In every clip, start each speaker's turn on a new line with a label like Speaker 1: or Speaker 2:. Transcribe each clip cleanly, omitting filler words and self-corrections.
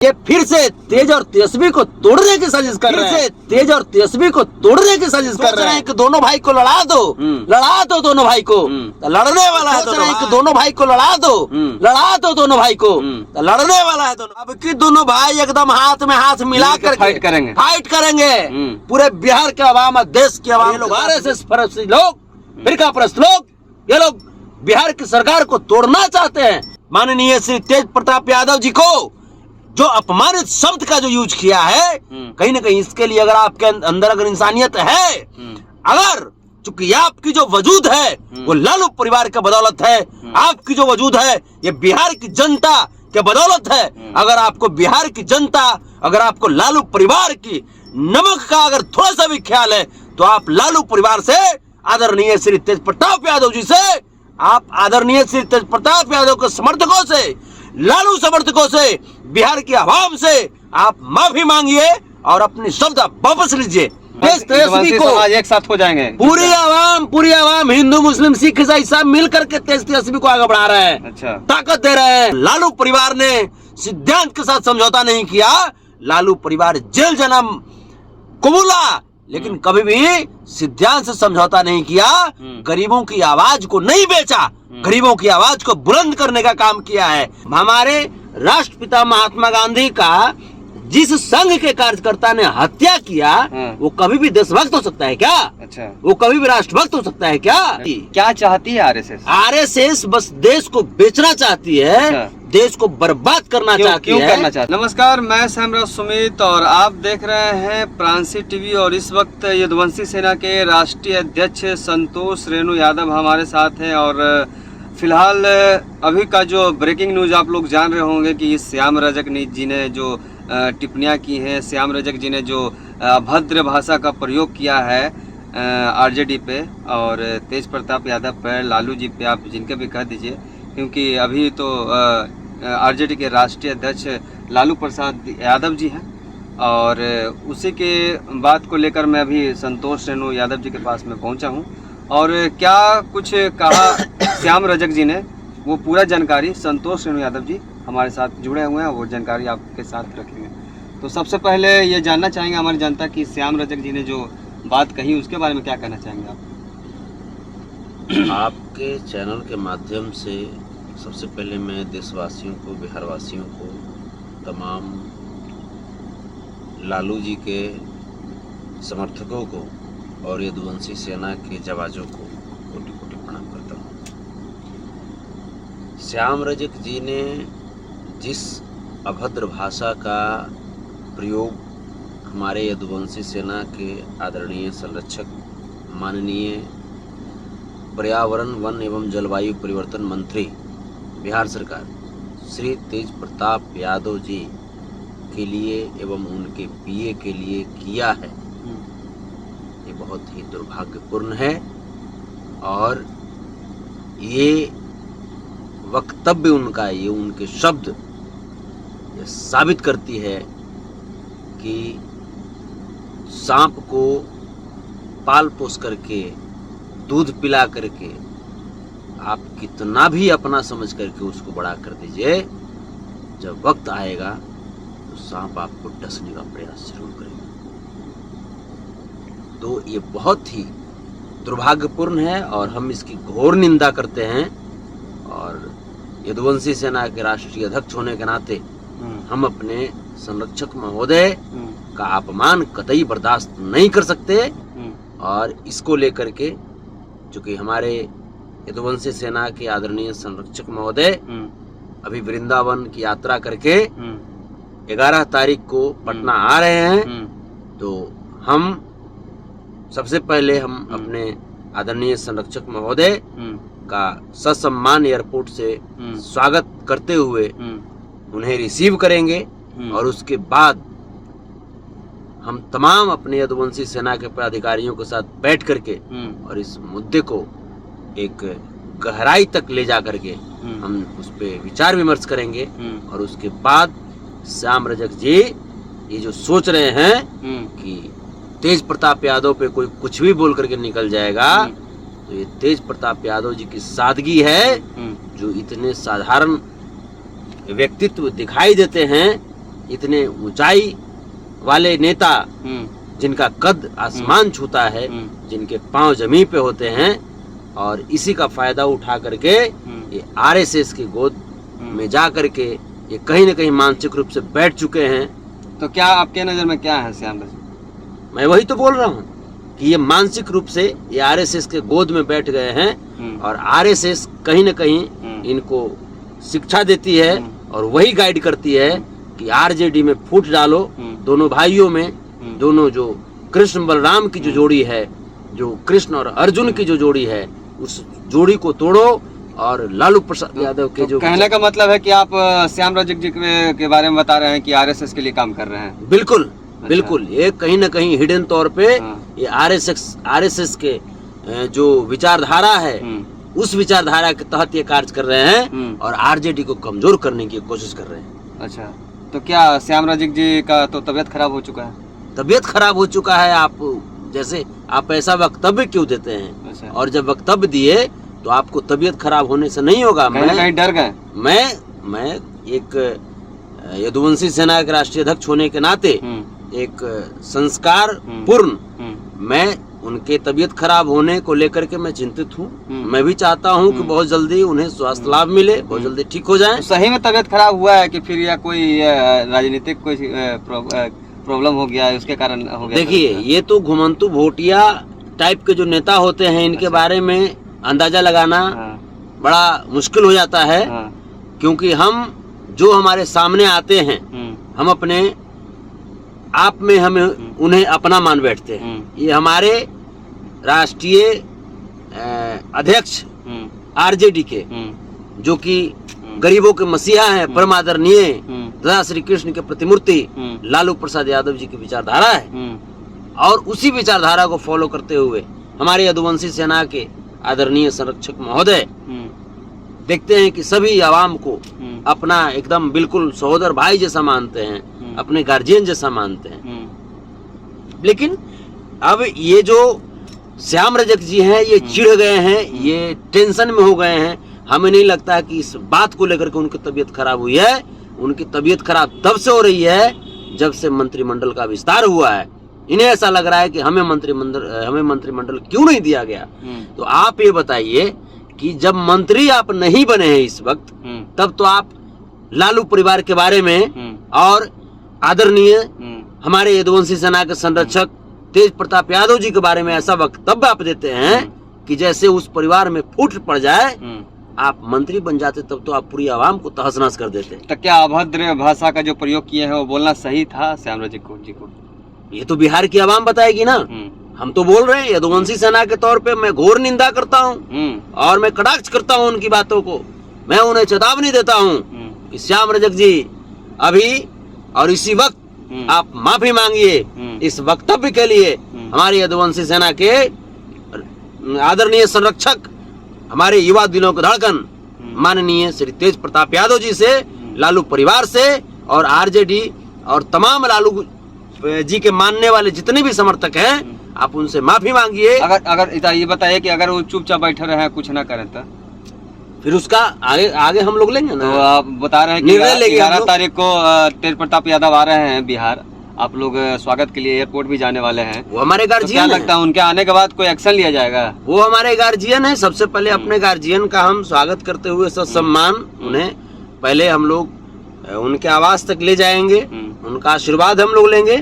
Speaker 1: ये फिर से तेज और तेजस्वी को तोड़ने की साजिश कर रहे हैं। तेज और तेजस्वी को तोड़ने की साजिश कर रहे हैं कि दोनों भाई को लड़ा दो दोनों भाई को लड़ने वाला है दोनों भाई को लड़ा दो दोनों भाई को लड़ने वाला है दोनों। अब की दोनों भाई एकदम हाथ में हाथ मिला कर फाइट करेंगे पूरे बिहार के अवाम और देश के अवाम लोग RSS फरसी लोग फिरका परस्त लोग ये लोग बिहार की सरकार को तोड़ना चाहते हैं। माननीय श्री तेज प्रताप यादव जी को जो अपमानित शब्द का जो यूज किया है कहीं ना कहीं इसके लिए अगर आपके अंदर अगर इंसानियत है अगर चूंकि आपकी जो वजूद है वो लालू परिवार के बदौलत है आपकी जो वजूद है ये बिहार की जनता के बदौलत है। अगर आपको बिहार की जनता अगर आपको लालू परिवार की नमक का अगर थोड़ा सा भी ख्याल है तो आप लालू परिवार से आदरणीय श्री तेज प्रताप यादव जी से आप आदरणीय श्री तेज प्रताप यादव के समर्थकों से लालू समर्थकों से बिहार की आवाम से आप माफी मांगिए और अपनी शब्द वापस लीजिए। तेजस्वी को
Speaker 2: एक साथ हो जाएंगे
Speaker 1: पूरी आवाम हिंदू मुस्लिम सिख ईसाई सब मिल करके तेजस्वी को आगे बढ़ा रहे हैं।
Speaker 2: अच्छा
Speaker 1: ताकत दे रहे हैं। लालू परिवार ने सिद्धांत के साथ समझौता नहीं किया। लालू परिवार जेल जाना कबूला लेकिन कभी भी सिद्धांत से समझौता नहीं किया। गरीबों की आवाज को नहीं बेचा गरीबों की आवाज को बुलंद करने का काम किया है। हमारे राष्ट्रपिता महात्मा गांधी का जिस संघ के कार्यकर्ता ने हत्या किया वो कभी भी देशभक्त हो सकता है क्या?
Speaker 2: अच्छा
Speaker 1: वो कभी भी राष्ट्रभक्त हो सकता है
Speaker 2: क्या चाहती है
Speaker 1: RSS बस देश को बेचना चाहती है। अच्छा। देश को बर्बाद करना चाहती है।
Speaker 2: नमस्कार, मैं श्यामराज सुमित और आप देख रहे हैं प्रांसी टीवी और इस वक्त यदुवंशी सेना के राष्ट्रीय अध्यक्ष संतोष रेणु यादव हमारे साथ हैं और फिलहाल अभी का जो ब्रेकिंग न्यूज आप लोग जान रहे होंगे कि श्याम रजक जी ने जो टिप्पणियां की हैं, श्याम रजक जी ने जो अभद्र भाषा का प्रयोग किया है RJD पे और तेज प्रताप यादव पे लालू जी पे आप जिनके भी कह दीजिए क्योंकि अभी तो RJD के राष्ट्रीय अध्यक्ष लालू प्रसाद यादव जी हैं और उसी के बात को लेकर मैं अभी संतोष रेणु यादव जी के पास में पहुंचा हूं और क्या कुछ कहा श्याम रजक जी ने वो पूरा जानकारी संतोष रेणु यादव जी हमारे साथ जुड़े हुए हैं वो जानकारी आपके साथ रखेंगे। तो सबसे पहले ये जानना चाहेंगे हमारी जनता की श्याम रजक जी ने जो बात कही उसके बारे में क्या कहना चाहेंगे आप?
Speaker 1: आपके चैनल के माध्यम से सबसे पहले मैं देशवासियों को बिहारवासियों को तमाम लालू जी के समर्थकों को और यदुवंशी सेना के जवानों को कोटि कोटि प्रणाम करता हूँ। श्याम रजक जी ने जिस अभद्र भाषा का प्रयोग हमारे यदुवंशी सेना के आदरणीय संरक्षक माननीय पर्यावरण वन एवं जलवायु परिवर्तन मंत्री बिहार सरकार श्री तेज प्रताप यादव जी के लिए एवं उनके PA के लिए किया है ये बहुत ही दुर्भाग्यपूर्ण है और ये वक्तव्य उनका ये उनके शब्द ये साबित करती है कि सांप को पाल पोस करके दूध पिला करके आप कितना भी अपना समझ करके उसको बड़ा कर दीजिए जब वक्त आएगा तो सांप आपको डसने का प्रयास जरूर करेगा। तो ये बहुत ही दुर्भाग्यपूर्ण है और हम इसकी घोर निंदा करते हैं और यदुवंशी सेना के राष्ट्रीय अध्यक्ष होने के नाते हम अपने संरक्षक महोदय का अपमान कतई बर्दाश्त नहीं कर सकते और इसको लेकर के चूंकि हमारे यदुवंशी सेना के आदरणीय संरक्षक महोदय अभी वृंदावन की यात्रा करके 11 तारीख को पटना आ रहे हैं तो हम सबसे पहले हम अपने आदरणीय संरक्षक महोदय का ससम्मान एयरपोर्ट से स्वागत करते हुए उन्हें रिसीव करेंगे और उसके बाद हम तमाम अपने यदुवंशी सेना के पदाधिकारियों के साथ बैठ करके और इस मुद्दे को एक गहराई तक ले जा करके हम उस पर विचार विमर्श करेंगे और उसके बाद श्याम रजक जी ये जो सोच रहे हैं कि तेज प्रताप यादव पे कोई कुछ भी बोल करके निकल जाएगा तो ये तेज प्रताप यादव जी की सादगी है जो इतने साधारण व्यक्तित्व दिखाई देते हैं इतने ऊंचाई वाले नेता जिनका कद आसमान छूता है, जिनके पांव जमीन पे होते हैं, और इसी का फायदा उठा करके ये आरएसएस की गोद में जा करके ये कहीं न कहीं मानसिक रूप से बैठ चुके हैं।
Speaker 2: तो क्या आपके नजर में क्या है श्याम रजक?
Speaker 1: मैं वही तो बोल रहा हूँ कि ये मानसिक रूप से ये आरएसएस के गोद में बैठ गए हैं, और आरएसएस कहीं न कहीं इनको शिक्षा देती है और वही गाइड करती है कि आरजेडी में फूट डालो। दोनों भाइयों में, दोनों जो कृष्ण बलराम की जो जोड़ी है, जो कृष्ण और अर्जुन की जो जोड़ी है, उस जोड़ी को तोड़ो। और लालू प्रसाद यादव के जो
Speaker 2: कहने का मतलब है कि आप श्याम रजक जी के बारे में बता रहे हैं कि आरएसएस के लिए काम कर रहे हैं।
Speaker 1: बिल्कुल बिल्कुल, ये कहीं न कहीं हिडन तौर पे ये आरएसएस के जो विचारधारा है, उस विचारधारा के तहत ये कार्य कर रहे हैं और आरजेडी को कमजोर करने की कोशिश कर रहे हैं।
Speaker 2: अच्छा, तो क्या श्याम रजक जी का तो तबीयत खराब हो चुका है?
Speaker 1: तबीयत खराब हो चुका है। आप जैसे आप ऐसा वक्तव्य क्यों देते हैं?
Speaker 2: अच्छा।
Speaker 1: और जब वक्तव्य दिए तो आपको तबीयत खराब होने से नहीं होगा।
Speaker 2: मैं डर गए।
Speaker 1: मैं एक यदुवंशी सेना के राष्ट्रीय अध्यक्ष होने के नाते, एक संस्कार पूर्ण, मैं उनके तबीयत खराब होने को लेकर के मैं चिंतित हूँ। मैं भी चाहता हूँ कि बहुत जल्दी उन्हें स्वास्थ्य लाभ मिले, बहुत जल्दी ठीक हो जाएं।
Speaker 2: तो सही में तबीयत खराब हुआ है कि फिर या कोई राजनीतिक कोई प्रॉब्लम हो गया है, उसके कारण हो गया?
Speaker 1: देखिए, ये तो घुमंतु भोटिया टाइप के जो नेता होते हैं, इनके बारे में अंदाजा लगाना बड़ा मुश्किल हो जाता है, क्योंकि हम जो हमारे सामने आते हैं, हम अपने आप में हमें उन्हें अपना मान बैठते हैं। ये हमारे राष्ट्रीय अध्यक्ष आरजेडी के, जो कि गरीबों के मसीहा हैं, परम आदरणीय तथा श्री कृष्ण के प्रतिमूर्ति लालू प्रसाद यादव जी की विचारधारा है, और उसी विचारधारा को फॉलो करते हुए हमारे यदुवंशी सेना के आदरणीय संरक्षक महोदय देखते हैं कि सभी आवाम को अपना एकदम बिल्कुल सहोदर भाई जैसा मानते हैं, अपने गार्जियन जैसा मानते हैं। लेकिन अब ये जो श्याम रजक जी हैं, ये चिढ़ गए हैं, ये टेंशन में हो गए हैं। हमें नहीं लगता कि इस बात को लेकर के उनकी तबीयत खराब हुई है। उनकी तबीयत खराब तब से हो रही है जब से मंत्रिमंडल का विस्तार हुआ है। इन्हें ऐसा लग रहा है कि हमें मंत्रिमंडल क्यों नहीं दिया गया। तो आप ये बताइए कि जब मंत्री आप नहीं बने हैं इस वक्त, तब तो आप लालू परिवार के बारे में और आदरणीय हमारे यदुवंशी सेना के संरक्षक तेज प्रताप यादव जी के बारे में ऐसा वक्तव्य आप देते हैं कि जैसे उस परिवार में फूट पड़ जाए। आप मंत्री बन जाते तब तो आप पूरी आवाम को तहस नहस कर देते।
Speaker 2: तो क्या अभद्र भाषा का जो प्रयोग किए हैं वो बोलना सही था श्याम रजक जी को?
Speaker 1: ये तो बिहार की आवाम बताएगी ना। हम तो बोल रहे हैं, यदुवंशी सेना के तौर पे मैं घोर निंदा करता हूँ और मैं कटाक्ष करता हूँ उनकी बातों को। मैं उन्हें चेतावनी देता हूँ कि श्याम रजक जी अभी और इसी वक्त आप माफी मांगिए इस वक्तव्य के लिए। हमारे यदुवंशी सेना के आदरणीय संरक्षक, हमारे युवा दिनों के धड़कन माननीय श्री तेज प्रताप यादव जी से, लालू परिवार से और आरजेडी और तमाम लालू जी के मानने वाले जितने भी समर्थक हैं, आप उनसे माफी मांगिए।
Speaker 2: अगर ये बताइए कि अगर वो चुपचाप बैठे रहे, कुछ ना करें तो
Speaker 1: फिर उसका आगे हम लोग लेंगे ना।
Speaker 2: तो आप बता रहे हैं कि 11 तारीख को तेज प्रताप यादव आ रहे हैं बिहार। आप लोग स्वागत के लिए एयरपोर्ट भी जाने वाले हैं।
Speaker 1: वो हमारे गार्जियन
Speaker 2: तो क्या लगता है उनके आने के बाद कोई एक्शन लिया जाएगा?
Speaker 1: वो हमारे गार्जियन है। सबसे पहले अपने गार्जियन का हम स्वागत करते हुए सम्मान उन्हें पहले हम लोग उनके आवास तक ले जाएंगे, उनका आशीर्वाद हम लोग लेंगे।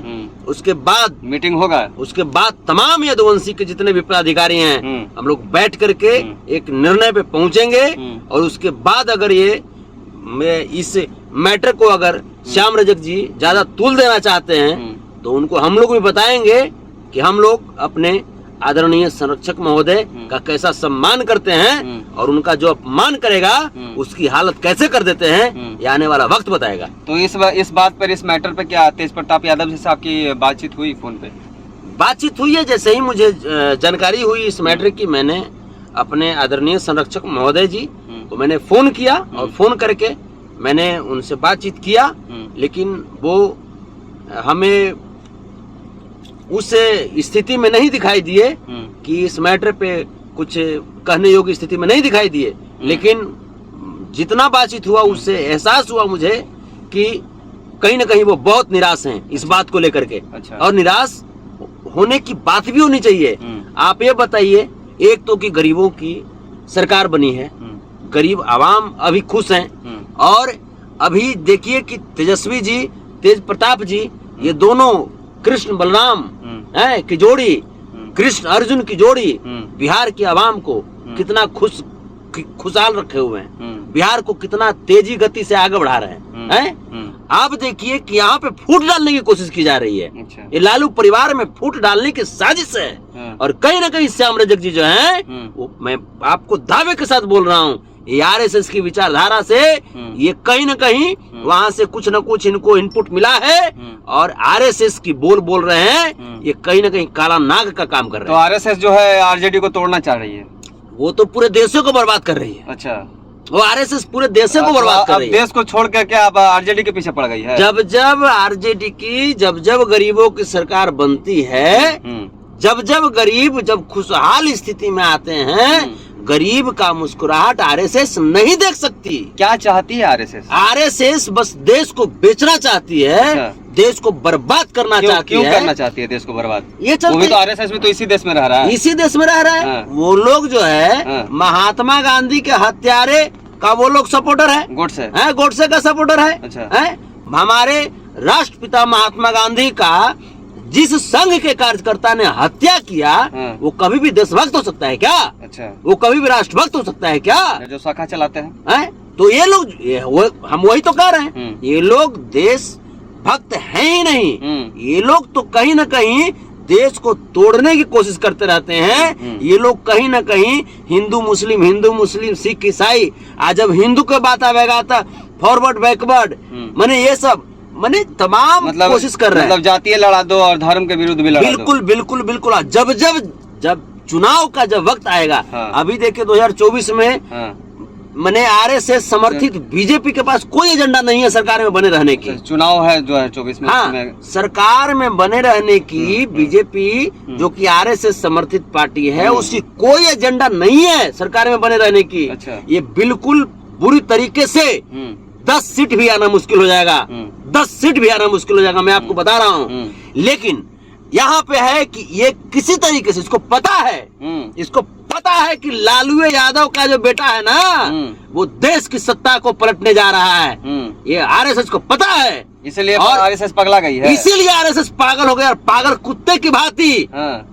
Speaker 1: उसके बाद
Speaker 2: मीटिंग होगा। उसके
Speaker 1: बाद तमाम यदुवंशी के जितने भी पदाधिकारी हैं, हम लोग बैठ करके एक निर्णय पे पहुंचेंगे। और उसके बाद अगर इस मैटर को अगर श्याम रजक जी ज्यादा तूल देना चाहते हैं तो उनको हम लोग भी बताएंगे कि हम लोग अपने आदरणीय संरक्षक महोदय का कैसा सम्मान करते हैं और उनका जो अपमान करेगा उसकी हालत कैसे कर देते हैं, ये आने वाला वक्त बताएगा।
Speaker 2: तो इस बात पर, इस मैटर पे क्या तेज प्रताप यादव से आपकी बातचीत हुई? फोन पे
Speaker 1: बातचीत हुई है। जैसे ही मुझे जानकारी हुई इस मैटर की, मैंने अपने आदरणीय संरक्षक महोदय जी को मैंने फोन किया और फोन करके मैंने उनसे बातचीत किया। लेकिन वो हमें उस स्थिति में नहीं दिखाई दिए कि इस मैटर पे कुछ कहने योग्य स्थिति में नहीं दिखाई दिए। लेकिन जितना बातचीत हुआ उससे एहसास हुआ मुझे कि कहीं ना कहीं वो बहुत निराश हैं इस बात को लेकर के।
Speaker 2: अच्छा।
Speaker 1: और निराश होने की बात भी होनी चाहिए। आप ये बताइए, एक तो कि गरीबों की सरकार बनी है, गरीब आवाम अभी खुश हैं, और अभी देखिए कि तेजस्वी जी, तेज प्रताप जी, ये दोनों कृष्ण बलराम है की जोड़ी, कृष्ण अर्जुन की जोड़ी बिहार की आवाम को कितना खुशहाल रखे हुए हैं, बिहार को कितना तेजी गति से आगे बढ़ा रहे हैं। आप देखिए कि यहाँ पे फूट डालने की कोशिश की जा रही है।
Speaker 2: अच्छा।
Speaker 1: ये लालू परिवार में फूट डालने की साजिश है। और कहीं ना कहीं श्याम रजक जी जो हैं, वो मैं आपको दावे के साथ बोल रहा हूँ, ये आरएसएस की विचारधारा से ये कहीं ना कहीं वहाँ से कुछ न कुछ इनको इनपुट मिला है, और आरएसएस की बोल रहे हैं, ये कहीं ना कहीं काला नाग का काम कर रहे हैं।
Speaker 2: तो आरएसएस जो है आरजेडी को तोड़ना चाह रही है,
Speaker 1: वो तो पूरे देशों को बर्बाद कर रही है।
Speaker 2: अच्छा,
Speaker 1: वो आरएसएस पूरे देशों को बर्बाद कर रही है।
Speaker 2: देश को छोड़ करके अब आरजेडी के पीछे पड़ गई है।
Speaker 1: जब आरजेडी की जब गरीबों की सरकार बनती है, जब गरीब जब खुशहाल स्थिति में आते हैं, गरीब का मुस्कुराहट आरएसएस नहीं देख सकती।
Speaker 2: क्या चाहती है आरएसएस?
Speaker 1: आरएसएस बस देश को बेचना चाहती है।
Speaker 2: अच्छा।
Speaker 1: देश को बर्बाद करना चाहती
Speaker 2: क्यों
Speaker 1: है।
Speaker 2: करना चाहती है देश को बर्बाद?
Speaker 1: ये चलते,
Speaker 2: वो भी तो आरएसएस में तो इसी देश में रह रहा है।
Speaker 1: इसी देश में रह रहा है।
Speaker 2: हाँ।
Speaker 1: वो लोग जो है
Speaker 2: हाँ।
Speaker 1: महात्मा गांधी के हत्यारे का वो लोग सपोर्टर है, गोडसे का सपोर्टर है।
Speaker 2: अच्छा।
Speaker 1: है हमारे राष्ट्रपिता महात्मा गांधी का जिस संघ के कार्यकर्ता ने हत्या किया, वो कभी भी देशभक्त हो सकता है क्या? अच्छा। वो कभी भी राष्ट्रभक्त हो सकता है क्या?
Speaker 2: जो शाखा चलाते हैं।
Speaker 1: तो ये लोग हम वही तो कह रहे हैं, ये लोग देश भक्त हैं ही नहीं। ये लोग तो कहीं ना कहीं देश को तोड़ने की कोशिश करते रहते हैं। ये लोग कहीं ना कहीं हिंदू मुस्लिम सिख ईसाई, आज जब हिंदू के बात आवेगा तो फॉरवर्ड बैकवर्ड, माने ये सब माने तमाम कोशिश कर रहे हैं।
Speaker 2: मतलब जातीय लड़ा दो और धर्म के विरुद्ध भी लड़ा दो।
Speaker 1: बिल्कुल। जब चुनाव का जब वक्त आएगा, अभी देखिए 2024 में मैंने आरएसएस समर्थित बीजेपी के पास कोई एजेंडा नहीं है सरकार में बने रहने की।
Speaker 2: चुनाव है जो है 24 में।
Speaker 1: हाँ, सरकार में बने रहने की बीजेपी जो कि आरएसएस समर्थित पार्टी है, उसकी कोई एजेंडा नहीं है सरकार में बने रहने की।
Speaker 2: अच्छा।
Speaker 1: ये बिल्कुल बुरी तरीके से 10 सीट भी आना मुश्किल हो जाएगा। 10 सीट भी आना मुश्किल हो जाएगा, मैं आपको बता रहा हूँ। लेकिन यहाँ पे है कि ये किसी तरीके से इसको पता है कि लालू यादव का जो बेटा है ना, वो देश की सत्ता को पलटने जा रहा है। ये आरएसएस को पता है,
Speaker 2: इसलिए आरएसएस पगला गई है।
Speaker 1: इसीलिए आरएसएस पागल हो गया, और पागल कुत्ते की भांति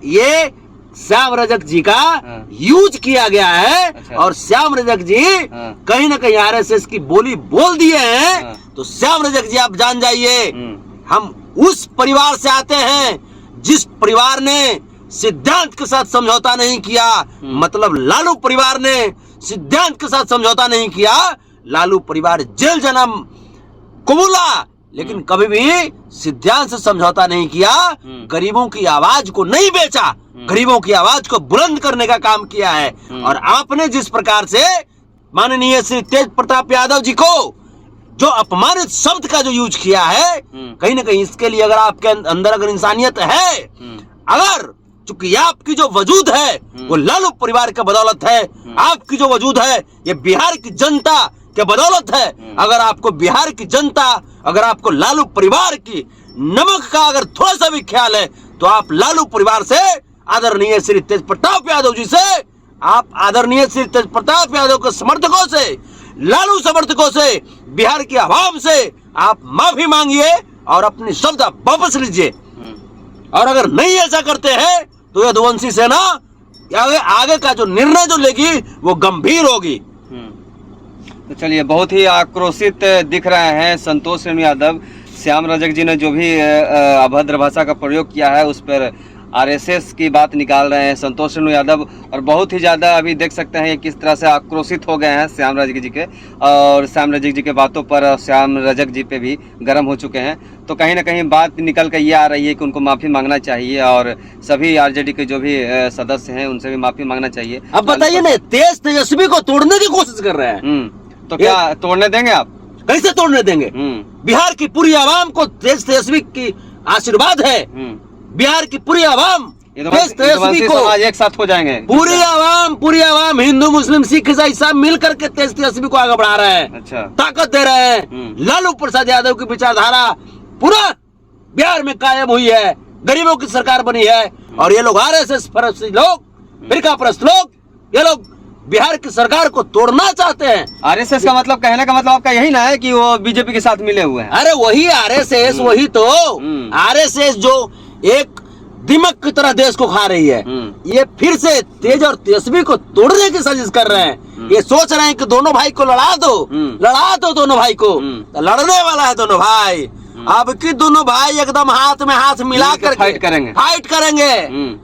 Speaker 1: ये श्याम रजक जी का यूज किया गया है। अच्छा। और श्याम रजक जी कहीं ना कहीं आरएसएस की बोली बोल दिए हैं। तो श्याम रजक जी आप जान जाइए, हम उस परिवार से आते हैं जिस परिवार ने सिद्धांत के साथ समझौता नहीं किया। मतलब लालू परिवार ने सिद्धांत के साथ समझौता नहीं किया। लालू परिवार जेल जन्म कबूला, लेकिन कभी भी सिद्धांत से समझौता नहीं किया। गरीबों की आवाज को नहीं बेचा, गरीबों की आवाज को बुलंद करने का काम किया है। और आपने जिस प्रकार से माननीय श्री तेज प्रताप यादव जी को जो अपमानित शब्द का जो यूज किया है, कहीं ना कहीं इसके लिए अगर आपके अंदर अगर इंसानियत है, अगर चूंकि आपकी जो वजूद है वो लालू परिवार के बदौलत है, आपकी जो वजूद है ये बिहार की जनता के बदौलत है। अगर आपको बिहार की जनता, अगर आपको लालू परिवार की नमक का अगर थोड़ा सा भी ख्याल है, तो आप लालू परिवार से, आदरणीय श्री तेज प्रताप यादव जी से, आप आदरणीय श्री तेज प्रताप यादव के समर्थकों से, लालू समर्थकों से, बिहार की आवाम से आप माफी मांगिए और अपने शब्द वापस लीजिए। और अगर नहीं ऐसा करते हैं तो यदुवंशी सेना आगे का जो निर्णय जो लेगी वो गंभीर होगी।
Speaker 2: तो चलिए, बहुत ही आक्रोशित दिख रहे हैं संतोष रेणु यादव। श्याम रजक जी ने जो भी अभद्र भाषा का प्रयोग किया है उस पर आरएसएस की बात निकाल रहे हैं संतोष रेणु यादव, और बहुत ही ज़्यादा अभी देख सकते हैं किस तरह से आक्रोशित हो गए हैं श्याम रजक जी के, और श्याम रजक जी के बातों पर श्याम रजक जी पे भी गर्म हो चुके हैं। तो कहीं ना कहीं बात निकल कर ये आ रही है कि उनको माफ़ी मांगना चाहिए, और सभी आरजेडी के जो भी सदस्य हैं उनसे भी माफ़ी मांगना चाहिए।
Speaker 1: अब बताइए ना, तेजस्वी को तोड़ने की कोशिश कर रहे हैं,
Speaker 2: तो क्या तोड़ने देंगे आप?
Speaker 1: कैसे तोड़ने देंगे? बिहार की पूरी आवाम को तेजस्वी की आशीर्वाद है, बिहार की पूरी आवाम
Speaker 2: यदुवंशी समाज एक साथ हो जाएंगे।
Speaker 1: पूरी आवाम हिंदू मुस्लिम सिख ईसाई सब मिल करके तेजस्वी को आगे बढ़ा रहे हैं।
Speaker 2: अच्छा,
Speaker 1: ताकत दे रहे हैं। लालू प्रसाद यादव की विचारधारा पूरा बिहार में कायम हुई है, गरीबों की सरकार बनी है। और ये लोग आरएसएस परस्ती लोग, फिरका परस्त लोग, ये लोग बिहार की सरकार को तोड़ना चाहते हैं।
Speaker 2: आरएसएस का मतलब, कहने का मतलब आपका यही ना है कि वो बीजेपी के साथ मिले हुए हैं?
Speaker 1: अरे वही आरएसएस, वही तो आरएसएस जो एक दिमक की तरह देश को खा रही है, ये फिर से तेज और तेजस्वी को तोड़ने की साजिश कर रहे हैं। ये सोच रहे हैं कि दोनों भाई को लड़ा दो दोनों भाई को। तो लड़ने वाला है दोनों भाई। अब की दोनों भाई एकदम हाथ में हाथ मिला कर फाइट करेंगे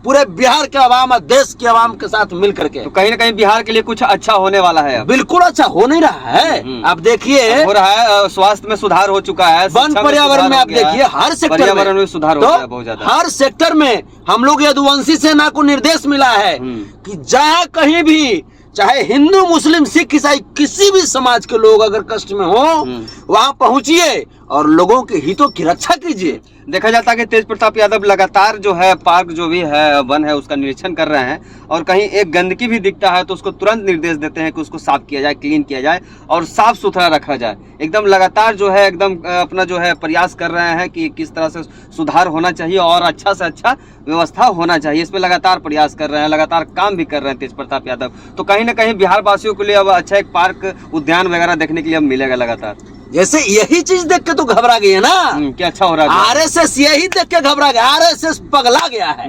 Speaker 1: पूरे बिहार के अवाम और देश के अवाम के साथ मिल करके।
Speaker 2: तो कहीं ना कहीं बिहार के लिए कुछ अच्छा होने वाला है। अब
Speaker 1: बिल्कुल अच्छा हो नहीं रहा है। अब देखिए
Speaker 2: हो रहा है, स्वास्थ्य में सुधार हो चुका है,
Speaker 1: वन पर्यावरण में आप देखिए हर सेक्टर
Speaker 2: पर्यावरण में सुधार हो गया बहुत ज्यादा।
Speaker 1: हर सेक्टर में हम लोग यदुवंशी सेना को निर्देश मिला है कि जहाँ कहीं भी, चाहे हिंदू मुस्लिम सिख ईसाई किसी भी समाज के लोग अगर कष्ट में हो, वहाँ पहुंचिए और लोगों के हितों की रक्षा कीजिए।
Speaker 2: देखा जाता है कि तेज प्रताप यादव लगातार जो है पार्क जो भी है वन है उसका निरीक्षण कर रहे हैं, और कहीं एक गंदगी भी दिखता है तो उसको तुरंत निर्देश देते हैं कि उसको साफ किया जाए, क्लीन किया जाए और साफ सुथरा रखा जाए। एकदम लगातार जो है एकदम अपना जो है प्रयास कर रहे हैं कि किस तरह से सुधार होना चाहिए और अच्छा से अच्छा व्यवस्था होना चाहिए। इस पर लगातार प्रयास कर रहे हैं, लगातार काम भी कर रहे हैं तेज प्रताप यादव। तो कहीं ना कहीं बिहार वासियों के लिए अब अच्छा एक पार्क उद्यान वगैरह देखने के लिए अब मिलेगा लगातार।
Speaker 1: जैसे यही चीज देख के तो घबरा गई है ना,
Speaker 2: क्या अच्छा हो रहा है।
Speaker 1: आरएसएस यही देख के घबरा गया, आरएसएस पगला गया है।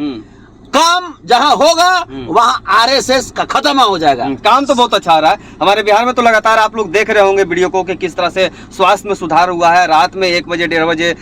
Speaker 1: काम जहां होगा वहां आरएसएस का खत्म हो जाएगा।
Speaker 2: काम तो बहुत अच्छा आ रहा है हमारे बिहार में। तो लगातार आप लोग देख रहे होंगे वीडियो को कि किस तरह से स्वास्थ्य में सुधार हुआ है। रात में 1 बजे 1:30 बजे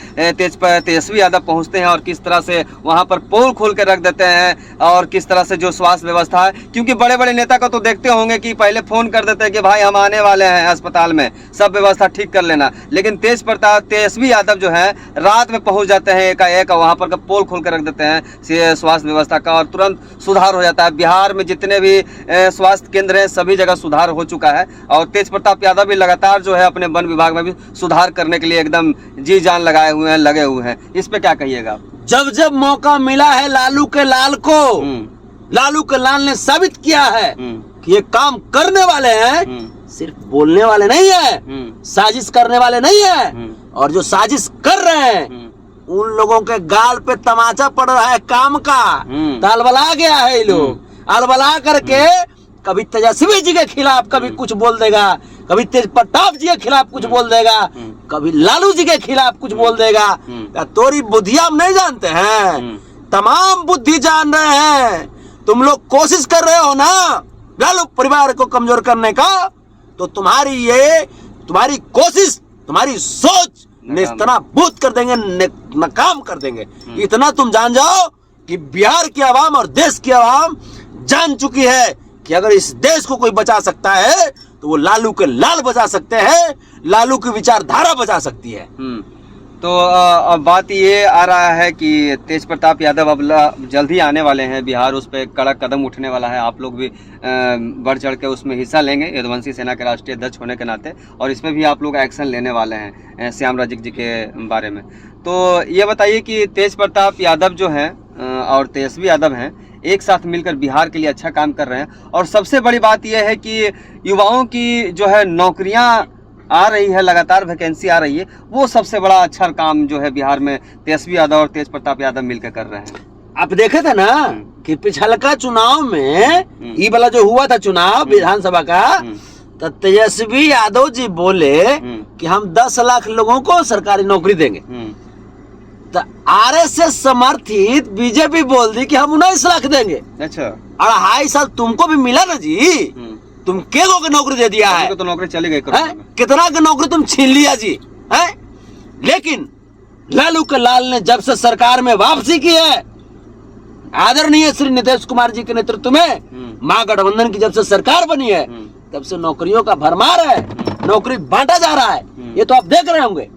Speaker 2: तेजस्वी यादव पहुंचते हैं और किस तरह से वहां पर पोल खोल के रख देते हैं, और किस तरह से जो स्वास्थ्य व्यवस्था है, क्योंकि बड़े बड़े नेता को तो देखते होंगे कि पहले फोन कर देते हैं कि भाई हम आने वाले हैं अस्पताल में, सब व्यवस्था ठीक कर लेना। लेकिन तेजस्वी यादव जो है रात में पहुंच जाते हैं एकाएक, वहां पर पोल खोल कर रख देते हैं स्वास्थ्य व्यवस्था का, और तुरंत सुधार हो जाता है। बिहार में जितने भी स्वास्थ्य केंद्र हैं सभी जगह सुधार हो चुका है। और तेज प्रताप यादव भी लगातार जो है अपने वन विभाग में भी सुधार करने के लिए एकदम जी जान लगाए हुए हैं, लगे हुए हैं। इस पे क्या कहिएगा?
Speaker 1: जब जब मौका मिला है लालू के लाल को, लालू के लाल ने साबित किया है कि ये काम करने वाले हैं, सिर्फ बोलने वाले नहीं है, साजिश करने वाले नहीं है। और जो साजिश कर रहे हैं उन लोगों के गाल पे तमाचा पड़ रहा है काम का। अलबला गया है ये लोग, अलबला करके कभी तेजस्वी जी के खिलाफ कभी कुछ बोल देगा, कभी तेज प्रताप जी के खिलाफ कुछ बोल देगा, कभी लालू जी के खिलाफ कुछ बोल देगा। तोरी बुद्धियां हम नहीं जानते हैं, तमाम बुद्धि जान रहे हैं। तुम लोग कोशिश कर रहे हो ना लालू परिवार को कमजोर करने का, तो तुम्हारी कोशिश, तुम्हारी सोच नेस्तनाबूद कर देंगे, नाकाम कर देंगे। इतना तुम जान जाओ कि बिहार की आवाम और देश की आवाम जान चुकी है कि अगर इस देश को कोई बचा सकता है तो वो लालू के लाल बचा सकते हैं, लालू की विचारधारा बचा सकती है।
Speaker 2: तो अब बात ये आ रहा है कि तेज प्रताप यादव अब जल्द ही आने वाले हैं बिहार, उस पर कड़क कदम उठने वाला है। आप लोग भी बढ़ चढ़ के उसमें हिस्सा लेंगे यदुवंशी सेना के राष्ट्रीय अध्यक्ष होने के नाते, और इसमें भी आप लोग एक्शन लेने वाले हैं श्याम रजक जी के बारे में। तो ये बताइए कि तेज प्रताप यादव जो हैं और तेजस्वी यादव हैं एक साथ मिलकर बिहार के लिए अच्छा काम कर रहे हैं, और सबसे बड़ी बात यह है कि युवाओं की जो है नौकरियां आ रही है, लगातार वैकेंसी आ रही है। वो सबसे बड़ा अच्छा काम जो है बिहार में तेजस्वी यादव और तेज प्रताप यादव मिलकर कर रहे हैं।
Speaker 1: आप देखे थे ना कि पिछलका चुनाव में ये वाला जो हुआ था चुनाव विधानसभा का, तो तेजस्वी यादव जी बोले कि हम 10 लाख लोगों को सरकारी नौकरी देंगे। तो आरएसएस समर्थित बीजेपी बोल दी कि हम 19 लाख देंगे।
Speaker 2: अच्छा,
Speaker 1: 2.5 साल तुमको भी मिला ना जी, तुम के को नौकरी दे दिया है,
Speaker 2: तो नौकरी चली गई,
Speaker 1: कितना की नौकरी तुम छीन लिया जी है। लेकिन लालू के लाल ने जब से सरकार में वापसी की है, आदरणीय श्री नीतीश कुमार जी के नेतृत्व में महागठबंधन की जब से सरकार बनी है, तब से नौकरियों का भरमार है, नौकरी बांटा जा रहा है। ये तो आप देख रहे होंगे।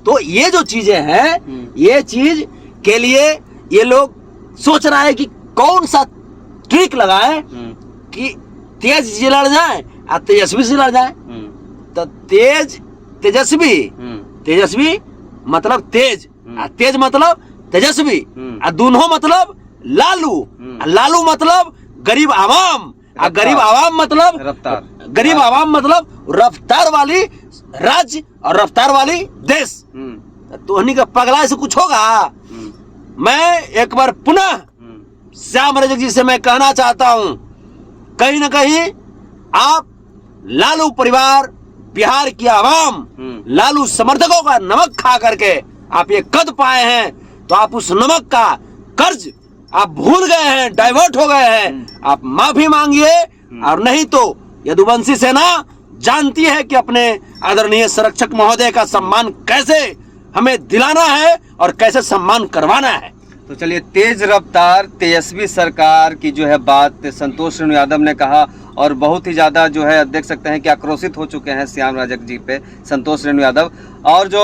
Speaker 1: तो ये जो चीजें हैं, ये चीज के लिए ये लोग सोच रहा है कि कौन सा ट्रिक लगाए कि तेज जी लड़ जाए और तेजस्वी से लड़ जाए। तो तेजस्वी मतलब तेज, तेज मतलब तेजस्वी, और दोनों मतलब लालू, लालू मतलब गरीब आवाम, गरीब आवाम मतलब
Speaker 2: रफ्तार,
Speaker 1: गरीब आवाम मतलब रफ्तार वाली राज्य और रफ्तार वाली देश। तो हनी का पगला से कुछ होगा। मैं एक बार पुनः श्याम रजक जी से मैं कहना चाहता हूं, कहीं ना कहीं आप लालू परिवार, बिहार की आवाम, लालू समर्थकों का नमक खा करके आप ये कद पाए हैं, तो आप उस नमक का कर्ज आप भूल गए हैं, डाइवर्ट हो गए हैं। आप माफी मांगिए, और नहीं तो यदुवंशी सेना जानती है कि अपने आदरणीय संरक्षक महोदय का सम्मान कैसे हमें दिलाना है और कैसे सम्मान करवाना है।
Speaker 2: तो चलिए, तेज रफ्तार तेजस्वी सरकार की जो है बात संतोष रेणु यादव ने कहा, और बहुत ही ज़्यादा जो है देख सकते हैं कि आक्रोशित हो चुके हैं श्याम रजक जी पे संतोष रेणु यादव, और जो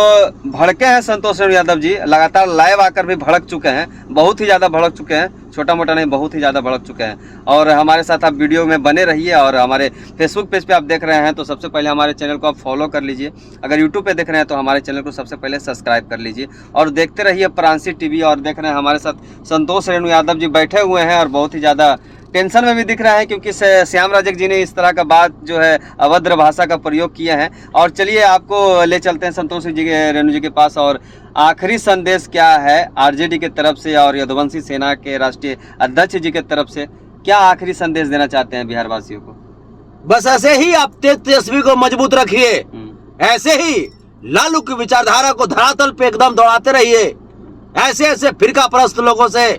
Speaker 2: भड़के हैं संतोष रेणु यादव जी लगातार लाइव आकर भी भड़क चुके हैं, बहुत ही ज़्यादा भड़क चुके हैं, छोटा मोटा नहीं, बहुत ही ज़्यादा भड़क चुके हैं। और हमारे साथ आप वीडियो में बने रहिए, और हमारे फेसबुक पेज पे आप देख रहे हैं तो सबसे पहले हमारे चैनल को आप फॉलो कर लीजिए, अगर यूट्यूब पे देख रहे हैं तो हमारे चैनल को सबसे पहले सब्सक्राइब कर लीजिए, और देखते रहिए प्रांसी टीवी। और देख रहे हैं हमारे साथ संतोष रेणु यादव जी बैठे हुए हैं, और बहुत ही ज़्यादा टेंशन में भी दिख रहा है, क्योंकि श्याम रजक जी ने इस तरह का बात जो है अभद्र भाषा का प्रयोग किया है। और चलिए आपको ले चलते हैं संतोष जी के, रेणु जी के पास, और आखिरी संदेश क्या है आरजेडी के तरफ से और यदुवंशी सेना के राष्ट्रीय अध्यक्ष जी के तरफ से, क्या आखिरी संदेश देना चाहते हैं बिहार वासियों को?
Speaker 1: बस ऐसे ही आप तेजस्वी को मजबूत रखिए, ऐसे ही लालू की विचारधारा को धरातल पे एकदम दौड़ाते रहिए, ऐसे ऐसे फिरका परस्त लोगों से,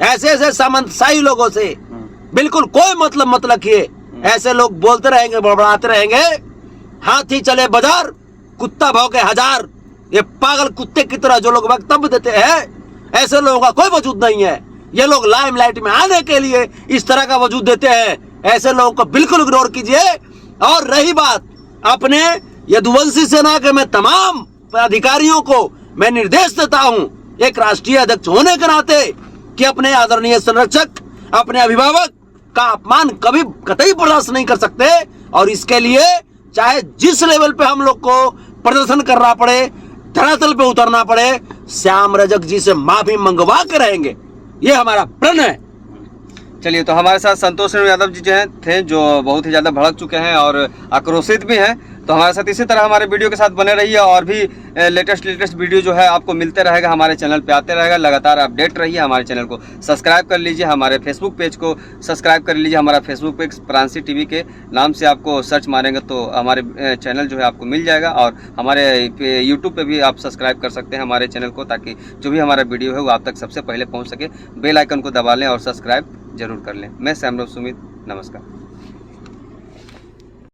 Speaker 1: ऐसे ऐसे सामंतशाही लोगों से बिल्कुल कोई मतलब मत रखिए। ऐसे लोग बोलते रहेंगे, बड़बड़ाते रहेंगे, हाथी चले बाजार कुत्ता भौंके हजार, ये पागल कुत्ते की तरह जो लोग वक्तव्य देते हैं, ऐसे लोगों का कोई वजूद नहीं है। ये लोग लाइमलाइट में आने के लिए इस तरह का वजूद देते हैं, ऐसे लोगों को बिल्कुल इग्नोर कीजिए। और रही बात अपने यदुवंशी सेना के, मैं तमाम अधिकारियों को मैं निर्देश देता हूं एक राष्ट्रीय अध्यक्ष होने के नाते कि अपने आदरणीय संरक्षक, अपने अभिभावक का अपमान कभी कतई बर्दाश्त नहीं कर सकते, और इसके लिए चाहे जिस लेवल पे हम लोग को प्रदर्शन करना पड़े, धरातल पे उतरना पड़े, श्याम रजक जी से माफी मंगवा के रहेंगे, ये हमारा प्रण है।
Speaker 2: चलिए, तो हमारे साथ संतोष रेणु यादव जी थे जो बहुत ही ज़्यादा भड़क चुके हैं और आक्रोशित भी हैं। तो हमारे साथ इसी तरह हमारे वीडियो के साथ बने रहिए, और भी लेटेस्ट वीडियो जो है आपको मिलते रहेगा, हमारे चैनल पे आते रहेगा, लगातार अपडेट रहिए। हमारे चैनल को सब्सक्राइब कर लीजिए, हमारे फेसबुक पेज को सब्सक्राइब कर लीजिए। हमारा फेसबुक पेज प्रांसी टीवी के नाम से आपको सर्च मारेंगे तो हमारे चैनल जो है आपको मिल जाएगा, और हमारे यूट्यूब पे भी आप सब्सक्राइब कर सकते हैं हमारे चैनल को, ताकि जो भी हमारा वीडियो है वो आप तक सबसे पहले पहुँच सके। बेल आइकन को दबा लें और सब्सक्राइब जरूर कर लें। मैं श्याम रजक सुमित, नमस्कार।